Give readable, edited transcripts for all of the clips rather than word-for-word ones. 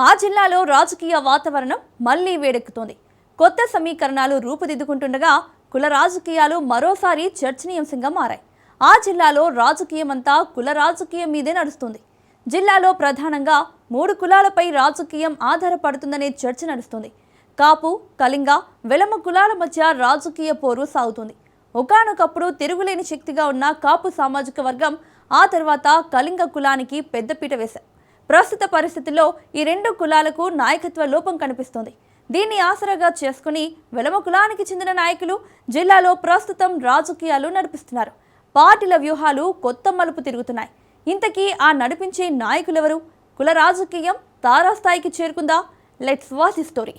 ఆ జిల్లాలో రాజకీయ వాతావరణం మళ్లీ వేడెక్కుతోంది. కొత్త సమీకరణాలు రూపుదిద్దుకుంటుండగా కుల రాజకీయాలు మరోసారి చర్చనీయాంశంగా మారాయి. ఆ జిల్లాలో రాజకీయమంతా కుల రాజకీయం మీదే నడుస్తుంది. జిల్లాలో ప్రధానంగా 3 కులాలపై రాజకీయం ఆధారపడుతుందనే చర్చ నడుస్తుంది. కాపు, కళింగ, వెలమ కులాల మధ్య రాజకీయ పోరు సాగుతుంది. ఒకానొకప్పుడు తిరుగులేని శక్తిగా ఉన్న కాపు సామాజిక వర్గం ఆ తర్వాత కళింగ కులానికి పెద్దపీట వేశారు. ప్రస్తుత పరిస్థితుల్లో ఈ 2 కులాలకు నాయకత్వ లోపం కనిపిస్తోంది. దీన్ని ఆసరాగా చేసుకుని వెలమ కులానికి చెందిన నాయకులు జిల్లాలో ప్రస్తుతం రాజకీయాలు నడిపిస్తున్నారు. పార్టీల వ్యూహాలు కొత్త మలుపు తిరుగుతున్నాయి. ఇంతకీ ఆ నడిపించే నాయకులెవరు? కుల రాజకీయం తారాస్థాయికి చేరుకుందా? Let's watch the story.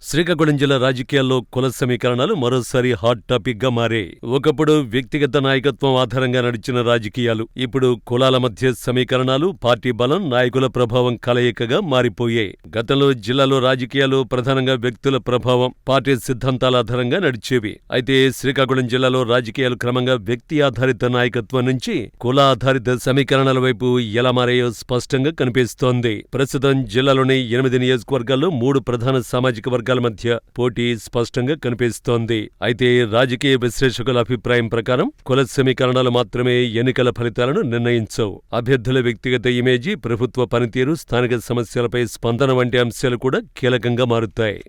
Srikakulam జిల్లా రాజకీయాల్లో కుల సమీకరణాలు మరోసారి హాట్ టాపిక్ గా మారాయి. ఒకప్పుడు వ్యక్తిగత నాయకత్వం ఆధారంగా నడిచిన రాజకీయాలు ఇప్పుడు కులాల మధ్య సమీకరణాలు, పార్టీ బలం, నాయకుల ప్రభావం కలయికగా మారిపోయాయి. గతంలో జిల్లాలో రాజకీయాలు ప్రధానంగా వ్యక్తుల ప్రభావం, పార్టీ సిద్ధాంతాల ఆధారంగా నడిచేవి. అయితే శ్రీకాకుళం జిల్లాలో రాజకీయాలు క్రమంగా వ్యక్తి ఆధారిత నాయకత్వం నుంచి కుల ఆధారిత సమీకరణాల వైపు ఎలా మారాయో స్పష్టంగా కనిపిస్తోంది. ప్రస్తుతం జిల్లాలోని 8 నియోజకవర్గాల్లో 3 ప్రధాన సామాజిక వర్గాల మధ్య పోటీ స్పష్టంగా కనిపిస్తోంది. అయితే రాజకీయ విశ్లేషకుల అభిప్రాయం ప్రకారం కుల సమీకరణాలు మాత్రమే ఎన్నికల ఫలితాలను నిర్ణయించవు. అభ్యర్థుల వ్యక్తిగత ఇమేజీ, ప్రభుత్వ పనితీరు, స్థానిక సమస్యలపై స్పందన వంటి అంశాలు కూడా కీలకంగా మారుతాయి.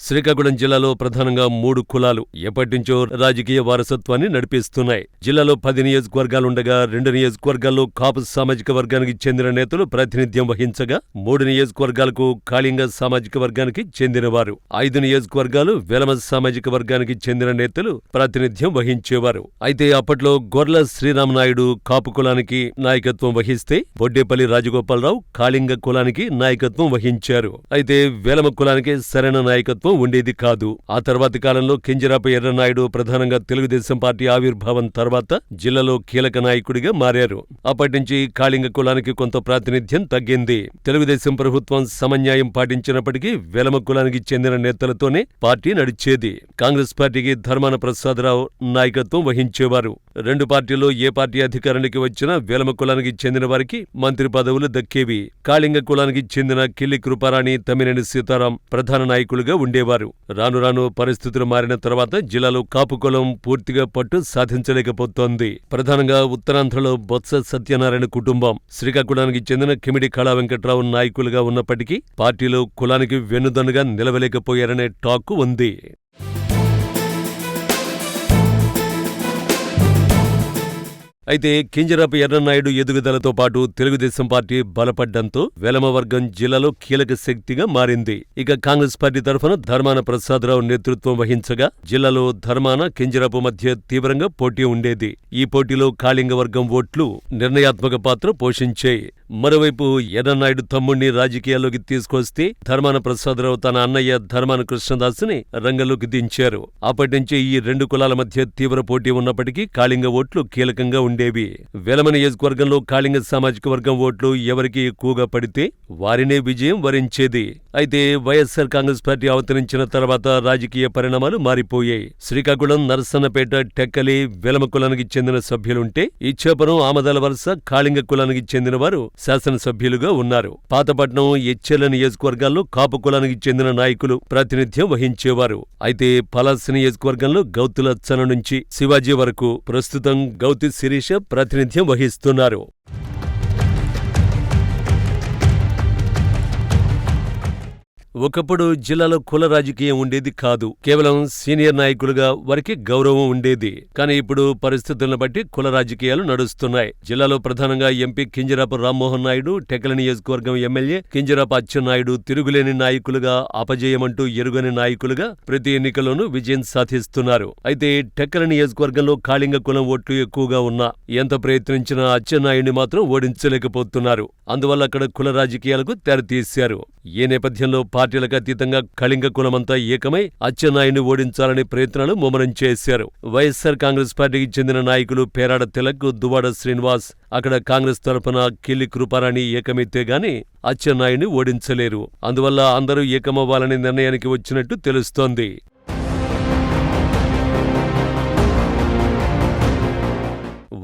శ్రీకాకుళం జిల్లాలో ప్రధానంగా 3 కులాలు ఎప్పటినుంచో రాజకీయ వారసత్వాన్ని నడిపిస్తున్నాయి. జిల్లాలో 10 నియోజకవర్గాలుండగా 2 నియోజకవర్గాల్లో కాపు సామాజిక వర్గానికి చెందిన నేతలు ప్రాతినిధ్యం వహించగా 3 నియోజకవర్గాలకు కళింగ సామాజిక వర్గానికి చెందినవారు, 5 నియోజకవర్గాలు వెలమ సామాజిక వర్గానికి చెందిన నేతలు ప్రాతినిధ్యం వహించేవారు. అయితే అప్పట్లో గొర్ల శ్రీరామనాయుడు కాపు కులానికి నాయకత్వం వహిస్తే బొడ్డేపల్లి రాజగోపాలరావు కళింగ కులానికి నాయకత్వం వహించారు. అయితే వెలమ కులానికి సరైన నాయకత్వం ఉండేది కాదు. ఆ తర్వాతి కాలంలో కింజరాపు ఎర్రనాయుడు ప్రధానంగా తెలుగుదేశం పార్టీ ఆవిర్భావం తర్వాత జిల్లాలో కీలక నాయకుడిగా మారారు. అప్పటినుంచి కళింగ కులానికి కొంత ప్రాతినిధ్యం తగ్గింది. తెలుగుదేశం ప్రభుత్వం సమన్యాయం పాటించినప్పటికీ వెలమ కులానికి చెందిన నేతలతోనే పార్టీ నడిచేది. కాంగ్రెస్ పార్టీకి ధర్మాన ప్రసాదరావు నాయకత్వం వహించేవారు. 2 పార్టీల్లో ఏ పార్టీ అధికారానికి వచ్చినా వెలమ కులానికి చెందిన వారికి మంత్రి పదవులు దక్కేవి. కళింగ కులానికి చెందిన కిల్లి కృపారాణి, తమ్మినేని సీతారాం ప్రధాన నాయకులుగా ఉండేవారు. రాను రాను పరిస్థితులు మారిన తర్వాత జిల్లాలో కాపు కులం పూర్తిగా పట్టు సాధించలేకపోతోంది. ప్రధానంగా ఉత్తరాంధ్రలో బొత్స సత్యనారాయణ కుటుంబం, శ్రీకాకుళానికి చెందిన కిమిడి కళా వెంకట్రావు నాయకులుగా ఉన్నప్పటికీ పార్టీలో కులానికి వెన్నుదన్నుగా నిలవలేకపోయారనే టాక్ ఉంది. అయితే కింజరాపు ఎర్రనాయుడు ఎదుగుదలతో పాటు తెలుగుదేశం పార్టీ బలపడ్డంతో వెలమ వర్గం జిల్లాలో కీలక శక్తిగా మారింది. ఇక కాంగ్రెస్ పార్టీ తరఫున ధర్మాన ప్రసాదరావు నేతృత్వం వహించగా జిల్లాలో ధర్మాన, కింజరాపు మధ్య తీవ్రంగా పోటీ ఉండేది. ఈ పోటీలో కళింగ వర్గం ఓట్లు నిర్ణయాత్మక పాత్ర పోషించాయి. మరోవైపు ఎర్రనాయుడు తమ్ముణ్ణి రాజకీయాల్లోకి తీసుకొస్తే ధర్మాన ప్రసాదరావు తన అన్నయ్య ధర్మాన కృష్ణదాసుని రంగంలోకి దించారు. అప్పటినుంచి ఈ 2 కులాల మధ్య తీవ్ర పోటీ ఉన్నప్పటికీ కళింగ ఓట్లు కీలకంగా ఉండేవి. వెలమ నియోజకవర్గంలో కళింగ సామాజిక వర్గం ఓట్లు ఎవరికి ఎక్కువగా పడితే వారినే విజయం వరించేది. అయితే వైఎస్సార్ కాంగ్రెస్ పార్టీ అవతరించిన తర్వాత రాజకీయ పరిణామాలు మారిపోయాయి. శ్రీకాకుళం, నరసన్నపేట, టెక్కలి వెలమ కులానికి చెందిన సభ్యులుంటే ఇచ్చాపురం, ఆమదాల వలస కళింగ కులానికి చెందిన వారు శాసనసభ్యులుగా ఉన్నారు. పాతపట్నం, ఎచ్చెల నియోజకవర్గాల్లో కాపు కులానికి చెందిన నాయకులు ప్రాతినిధ్యం వహించేవారు. అయితే పలాస నియోజకవర్గంలో గౌతు లచ్చన నుంచి శివాజీ వరకు ప్రస్తుతం గౌతి శిరీష ప్రాతినిధ్యం వహిస్తున్నారు. ఒకప్పుడు జిల్లాలో కుల రాజకీయం ఉండేది కాదు. కేవలం సీనియర్ నాయకులుగా వారికి గౌరవం ఉండేది. కానీ ఇప్పుడు పరిస్థితులను బట్టి కుల రాజకీయాలు నడుస్తున్నాయి. జిల్లాలో ప్రధానంగా ఎంపీ కింజరాపు రామ్మోహన్ నాయుడు, టెక్కలి నియోజకవర్గం ఎమ్మెల్యే కింజరాపు అచ్చెన్నాయుడు తిరుగులేని నాయకులుగా, అపజయమంటూ ఎరుగని నాయకులుగా ప్రతి ఎన్నికల్లోనూ విజయం సాధిస్తున్నారు. అయితే టెక్కలి నియోజకవర్గంలో కళింగ కులం ఓట్లు ఎక్కువగా ఉన్నా ఎంత ప్రయత్నించినా అచ్చెన్నాయుడిని మాత్రం ఓడించలేకపోతున్నారు. అందువల్ల అక్కడ కుల రాజకీయాలకు తెరతీశారు. ఈ నేపథ్యంలో పార్టీలకు అతీతంగా కళింగ కులమంతా ఏకమై అచ్చెన్నాయుడిని ఓడించాలని ప్రయత్నాలు ముమ్మరం చేశారు. వైఎస్సార్ కాంగ్రెస్ పార్టీకి చెందిన నాయకులు పేరాడ తిలక్, దువ్వాడ శ్రీనివాస్ అక్కడ కాంగ్రెస్ తరఫున కిల్లి కృపారాణి ఏకమైతే గాని అచ్చెన్నాయుడిని ఓడించలేరు. అందువల్ల అందరూ ఏకమవ్వాలనే నిర్ణయానికి వచ్చినట్టు తెలుస్తోంది.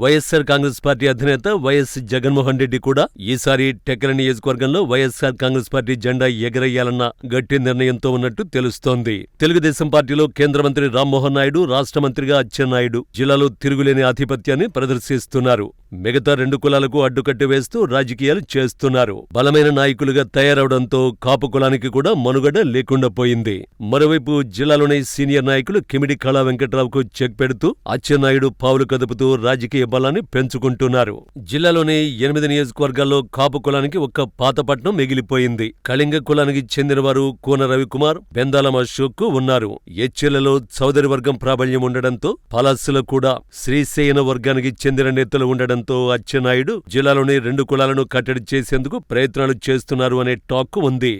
వైఎస్సార్ కాంగ్రెస్ పార్టీ అధినేత వైఎస్ జగన్మోహన్ రెడ్డి కూడా ఈసారి టెక్కలి నియోజకవర్గంలో వైఎస్సార్ కాంగ్రెస్ పార్టీ జెండా ఎగరేయాలన్న గట్టి నిర్ణయంతో ఉన్నట్టు తెలుస్తోంది. తెలుగుదేశం పార్టీలో కేంద్ర మంత్రి రామ్మోహన్ నాయుడు, రాష్ట్ర మంత్రిగా అచ్చెన్నాయుడు జిల్లాలో తిరుగులేని ఆధిపత్యాన్ని ప్రదర్శిస్తున్నారు. మిగతా రెండు కులాలకు అడ్డుకట్ట వేస్తూ రాజకీయాలు చేస్తున్నారు. బలమైన నాయకులుగా తయారవడంతో కాపు కులానికి కూడా మనుగడ లేకుండా పోయింది. మరోవైపు జిల్లాలోని సీనియర్ నాయకులు కిమిడి కళా వెంకట్రావుకు చెక్ పెడుతూ అచ్చెన్నాయుడు పావులు కదుపుతూ రాజకీయ బలాన్ని పెంచుకుంటున్నారు. జిల్లాలోని 8 నియోజకవర్గాల్లో కాపు కులానికి ఒక్క పాతపట్నం మిగిలిపోయింది. కళింగ కులానికి చెందినవారు కూన రవికుమార్, బెందాలం అశోక్ ఉన్నారు. ఎచ్చెలలో చౌదరి వర్గం ప్రాబల్యం ఉండడంతో పలాస్సులో కూడా శ్రీశయన వర్గానికి చెందిన నేతలు ఉండడంతో అచ్చెన్నాయుడు జిల్లాలోని 2 కులాలను కట్టడి చేసేందుకు ప్రయత్నాలు చేస్తున్నారు అనే టాక్ ఉంది.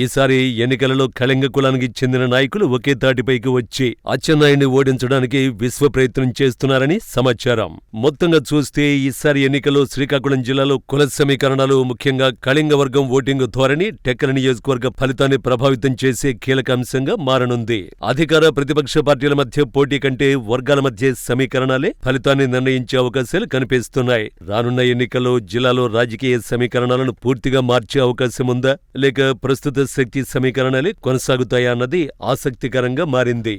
ఈసారి ఎన్నికలలో కళింగ కులానికి చెందిన నాయకులు ఒకే తాటిపైకి వచ్చి అచ్చెన్నాయుడిని ఓడించడానికి విశ్వ ప్రయత్నం చేస్తున్నారని సమాచారం. మొత్తంగా చూస్తే ఈసారి ఎన్నికల్లో శ్రీకాకుళం జిల్లాలో కుల సమీకరణాలు, ముఖ్యంగా కళింగ వర్గం ఓటింగ్ ధోరణి టెక్కలి నియోజకవర్గ ఫలితాన్ని ప్రభావితం చేసే కీలక అంశంగా మారనుంది. అధికార ప్రతిపక్ష పార్టీల మధ్య పోటీ కంటే వర్గాల మధ్య సమీకరణాలే ఫలితాన్ని నిర్ణయించే అవకాశాలు కనిపిస్తున్నాయి. రానున్న ఎన్నికల్లో జిల్లాలో రాజకీయ సమీకరణాలను పూర్తిగా మార్చే అవకాశం ఉందా, లేక ప్రస్తుత శక్తి సమీకరణాలే కొనసాగుతాయా అన్నది ఆసక్తికరంగా మారింది.